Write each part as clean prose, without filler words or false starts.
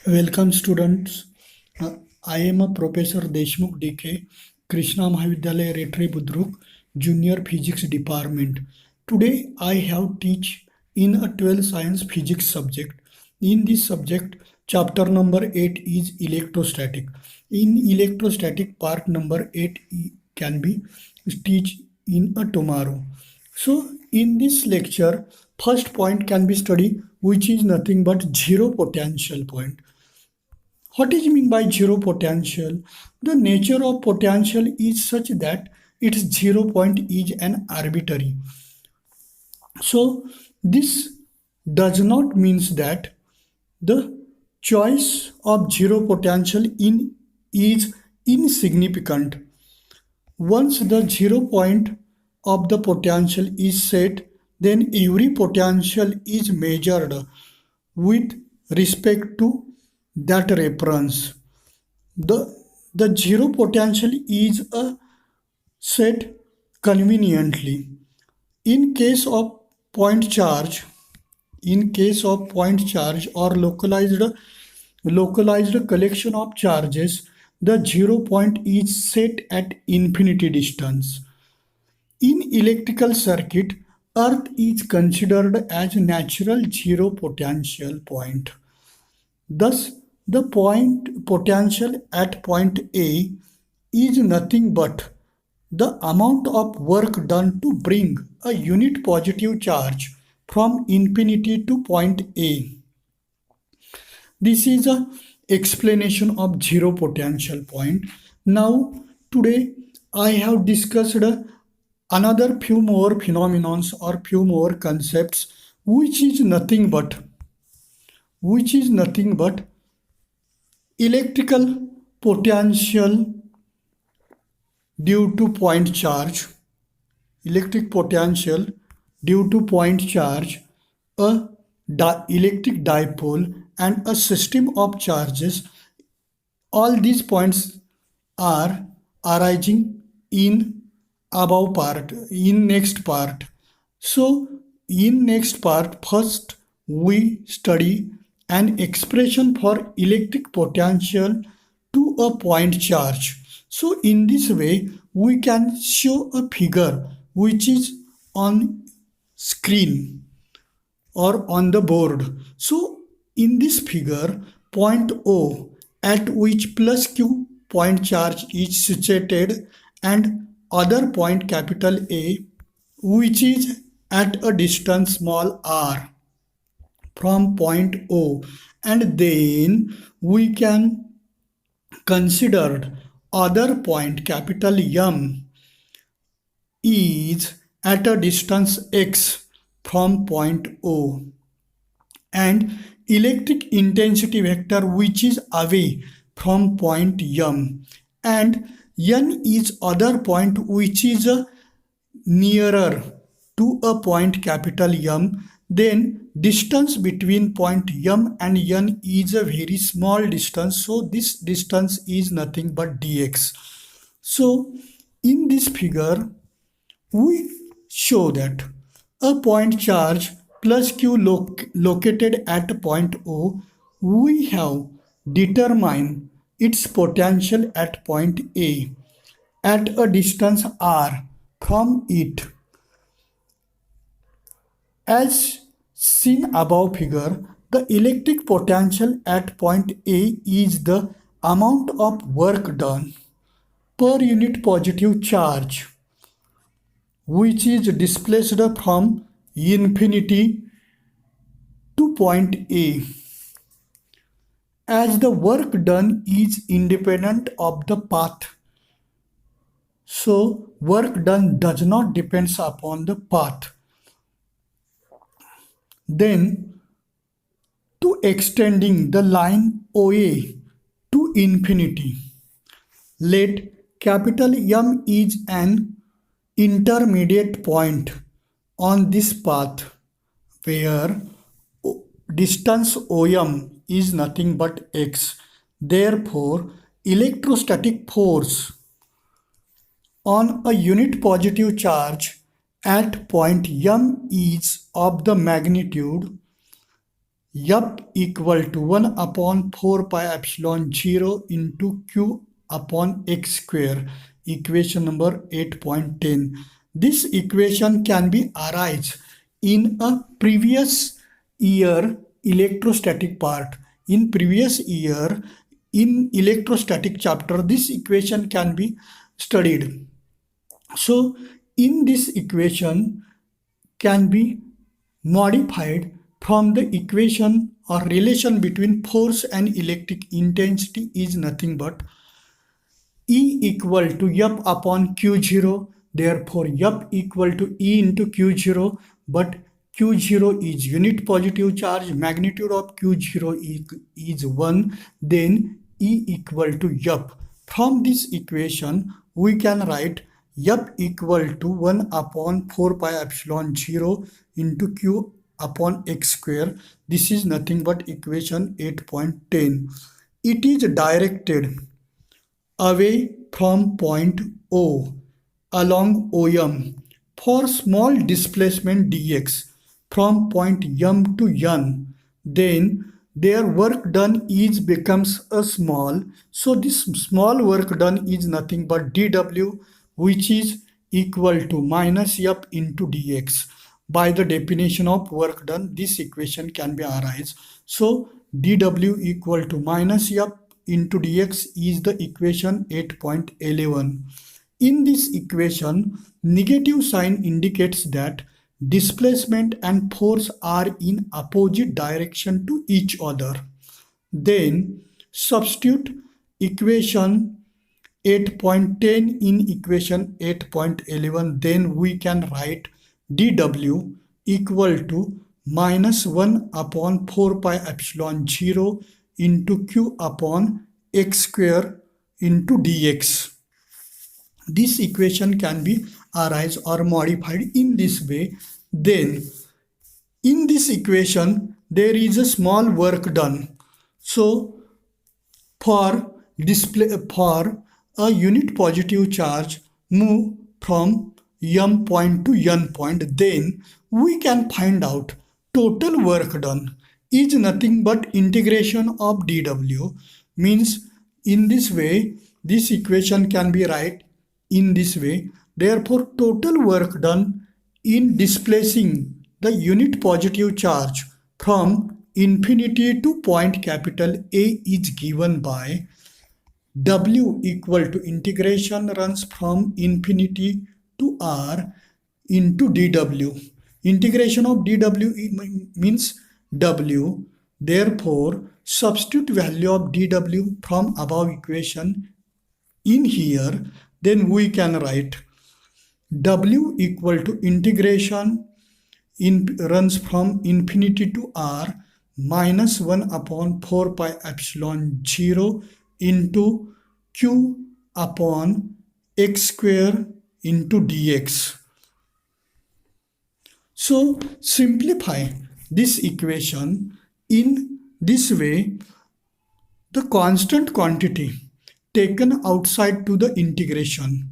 Welcome students. I am a Professor Deshmukh DK, Krishna Mahavidyalaya Retri Budruk, Junior Physics Department. Today I have teach in a 12 science physics subject. In this subject, chapter number 8 is electrostatic. In electrostatic part number 8 can be teach in a tomorrow. So in this lecture, first point can be studied, which is nothing but zero potential point. What is mean by zero potential? The nature of potential is such that its 0 point is an arbitrary. So this does not means that the choice of zero potential in is insignificant. Once the 0 point of the potential is set, then every potential is measured with respect to that reference. The, the zero potential is a set conveniently. In case of point charge, in case of point charge or localized collection of charges, the 0 point is set at infinity distance. In electrical circuit, Earth is considered as natural zero potential point. Thus, the point potential at point A is nothing but the amount of work done to bring a unit positive charge from infinity to point A. This is a explanation of zero potential point. Now, today I have discussed another few more phenomenons or few more concepts which is nothing but electrical potential due to point charge, electric potential due to point charge, a electric dipole, and a system of charges. All these points are arising in above part, in next part. So, in next part, first we study an expression for electric potential to a point charge. So, in this way, we can show a figure which is on screen or on the board. So, in this figure, point O at which plus Q point charge is situated and other point capital A which is at a distance small r from point O, and then we can consider other point capital M is at a distance x from point O, and electric intensity vector which is away from point M, and N is other point which is nearer to a point capital M. Then distance between point M and N is a very small distance, so this distance is nothing but dx. So in this figure we show that a point charge plus Q located at point O, we have determined its potential at point A at a distance r from it. As seen above figure, the electric potential at point A is the amount of work done per unit positive charge which is displaced from infinity to point A. As the work done is independent of the path, so work done does not depend upon the path. Then, to extending the line OA to infinity, let capital M is an intermediate point on this path where distance OM is nothing but x. Therefore, electrostatic force on a unit positive charge at point M is of the magnitude yup equal to 1 upon 4 pi epsilon 0 into q upon x square, equation number 8.10. This equation can be arise in a previous year electrostatic part. In previous year in electrostatic chapter, this equation can be studied. So in this equation can be modified from the equation or relation between force and electric intensity is nothing but E equal to F upon Q0. Therefore, F equal to E into Q0, but Q0 is unit positive charge, magnitude of Q0 is 1, then E equal to F. From this equation, we can write F equal to 1 upon 4 pi epsilon 0 into Q upon x square. This is nothing but equation 8.10. It is directed away from point O along OM for small displacement dx from point M to N, then their work done is becomes a small. So this small work done is nothing but dw, which is equal to minus F into dx. By the definition of work done, this equation can be arise. So dw equal to minus F into dx is the equation 8.11. In this equation, negative sign indicates that displacement and force are in opposite direction to each other. Then substitute equation 8.10 in equation 8.11. Then we can write dw equal to minus 1 upon 4 pi epsilon 0 into q upon x square into dx. This equation can be arise or modified in this way. Then in this equation there is a small work done. So for a unit positive charge move from M point to N point, then we can find out total work done is nothing but integration of dw. Means in this way this equation can be write in this way. Therefore total work done in displacing the unit positive charge from infinity to point capital A is given by W equal to integration runs from infinity to R into dw. Integration of dw means W. Therefore, substitute value of dw from above equation in here. Then we can write W equal to integration runs from infinity to R minus 1 upon 4 pi epsilon 0 into q upon x square into dx. So simplify this equation in this way. The constant quantity taken outside to the integration.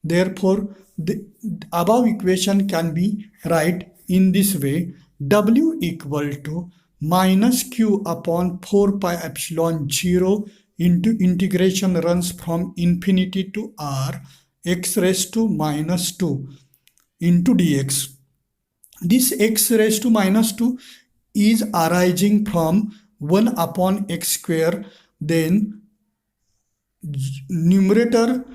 Therefore, the above equation can be write in this way. W equal to minus q upon 4 pi epsilon 0 into integration runs from infinity to R x raised to minus 2 into dx. This x raised to minus 2 is arising from 1 upon x square. Then numerator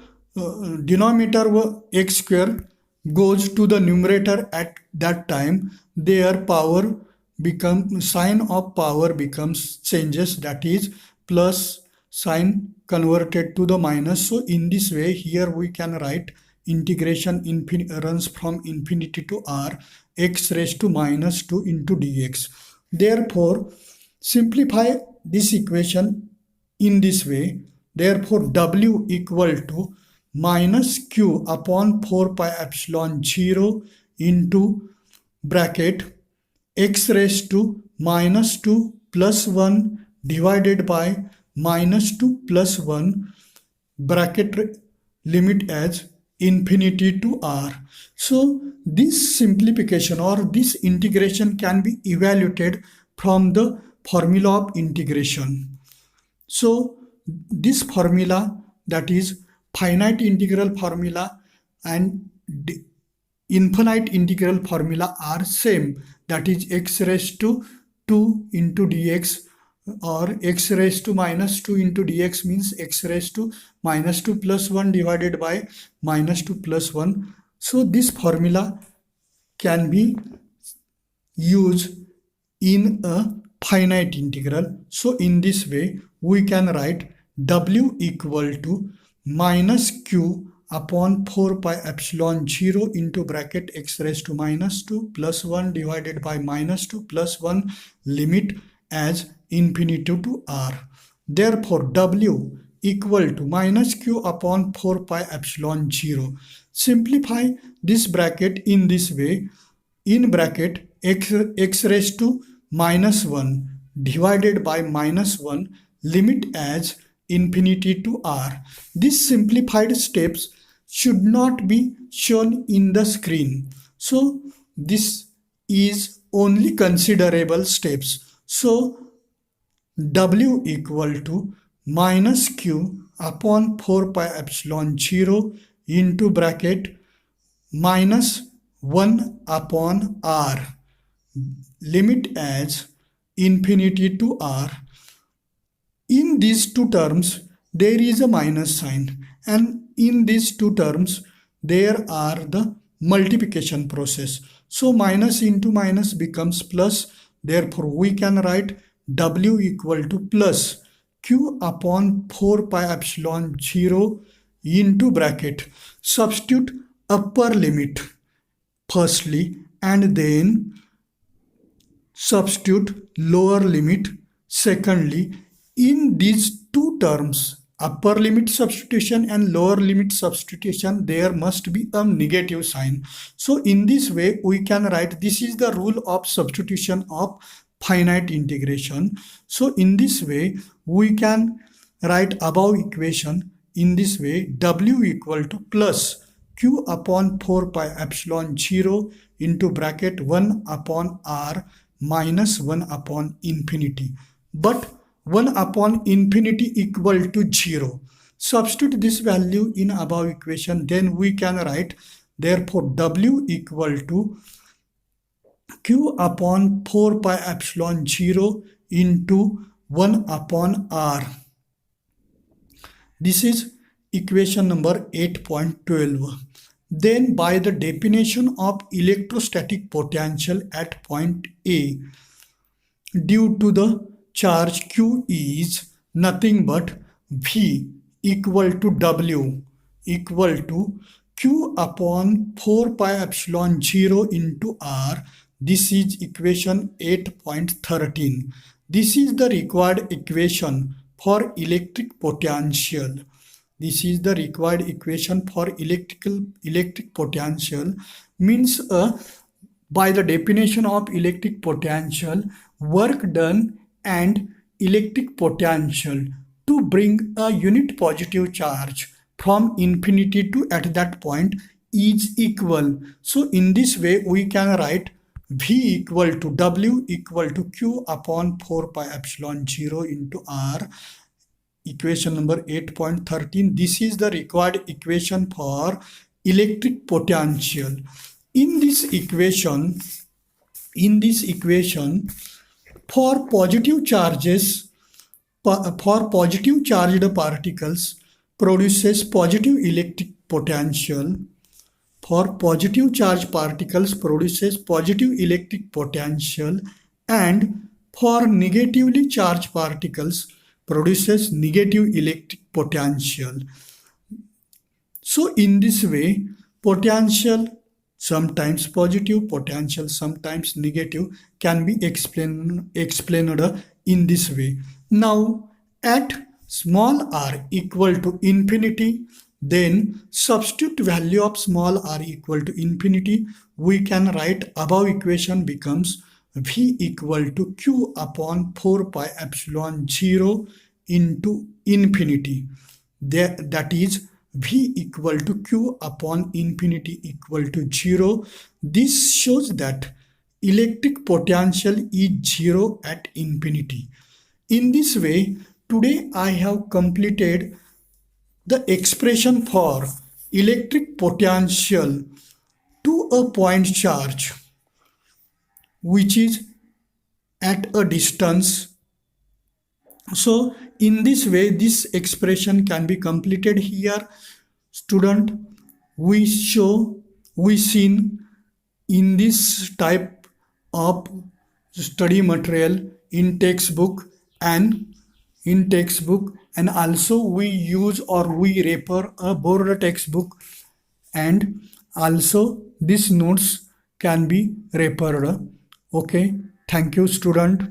denominator x square goes to the numerator at that time. Their power becomes sign of power becomes changes, that is plus sign converted to the minus. So in this way here we can write integration runs from infinity to R x raised to minus 2 into dx. Therefore simplify this equation in this way. Therefore W equal to minus q upon 4 pi epsilon 0 into bracket x raised to minus 2 plus 1 divided by minus 2 plus 1 bracket limit as infinity to R. So this simplification or this integration can be evaluated from the formula of integration. So this formula, that is finite integral formula and infinite integral formula, are same, that is x raised to 2 into dx, or x raised to minus 2 into dx means x raised to minus 2 plus 1 divided by minus 2 plus 1. So this formula can be used in a finite integral. So in this way we can write w equal to minus q upon 4 pi epsilon 0 into bracket x raised to minus 2 plus 1 divided by minus 2 plus 1, limit as infinity to r. Therefore w equal to minus q upon 4 pi epsilon 0. Simplify this bracket in this way. In bracket x raised to minus 1 divided by minus 1, limit as infinity to r. These simplified steps should not be shown in the screen. So this is only considerable steps. So w equal to minus q upon 4 pi epsilon 0 into bracket minus 1 upon r, limit as infinity to r. In these two terms there is a minus sign, and in these two terms there are the multiplication process. So minus into minus becomes plus. Therefore we can write w equal to plus q upon 4 pi epsilon 0 into bracket. Substitute upper limit firstly and then substitute lower limit secondly. In these two terms, upper limit substitution and lower limit substitution, there must be a negative sign. So in this way we can write, this is the rule of substitution of finite integration. So in this way we can write above equation in this way: w equal to plus q upon 4 pi epsilon 0 into bracket 1 upon r minus 1 upon infinity. But 1 upon infinity equal to 0. Substitute this value in above equation, then we can write, therefore w equal to q upon 4 pi epsilon 0 into 1 upon r. This is equation number 8.12. Then by the definition of electrostatic potential at point A, due to the charge q is nothing but V equal to W equal to q upon 4 pi epsilon 0 into R. This is equation 8.13. This is the required equation for electric potential. This is the required equation for electric potential. Means by the definition of electric potential, work done and electric potential to bring a unit positive charge from infinity to at that point is equal. So in this way we can write V equal to W equal to Q upon 4 pi epsilon 0 into R. Equation number 8.13. This is the required equation for electric potential. In this equation, for positive charges, for positive charged particles produces positive electric potential. For positive charged particles produces positive electric potential, and for negatively charged particles produces negative electric potential. So in this way, potential sometimes positive, potential sometimes negative can be explained in this way. Now at small r equal to infinity, then substitute value of small r equal to infinity, we can write above equation becomes V equal to Q upon 4 pi epsilon 0 into infinity. That is V equal to Q upon infinity equal to 0. This shows that electric potential is zero at infinity. In this way, today I have completed the expression for electric potential to a point charge which is at a distance. So in this way this expression can be completed here. Student, we seen in this type of study material in textbook and also we use or we refer a board textbook, and also these notes can be referred. Okay, thank you student.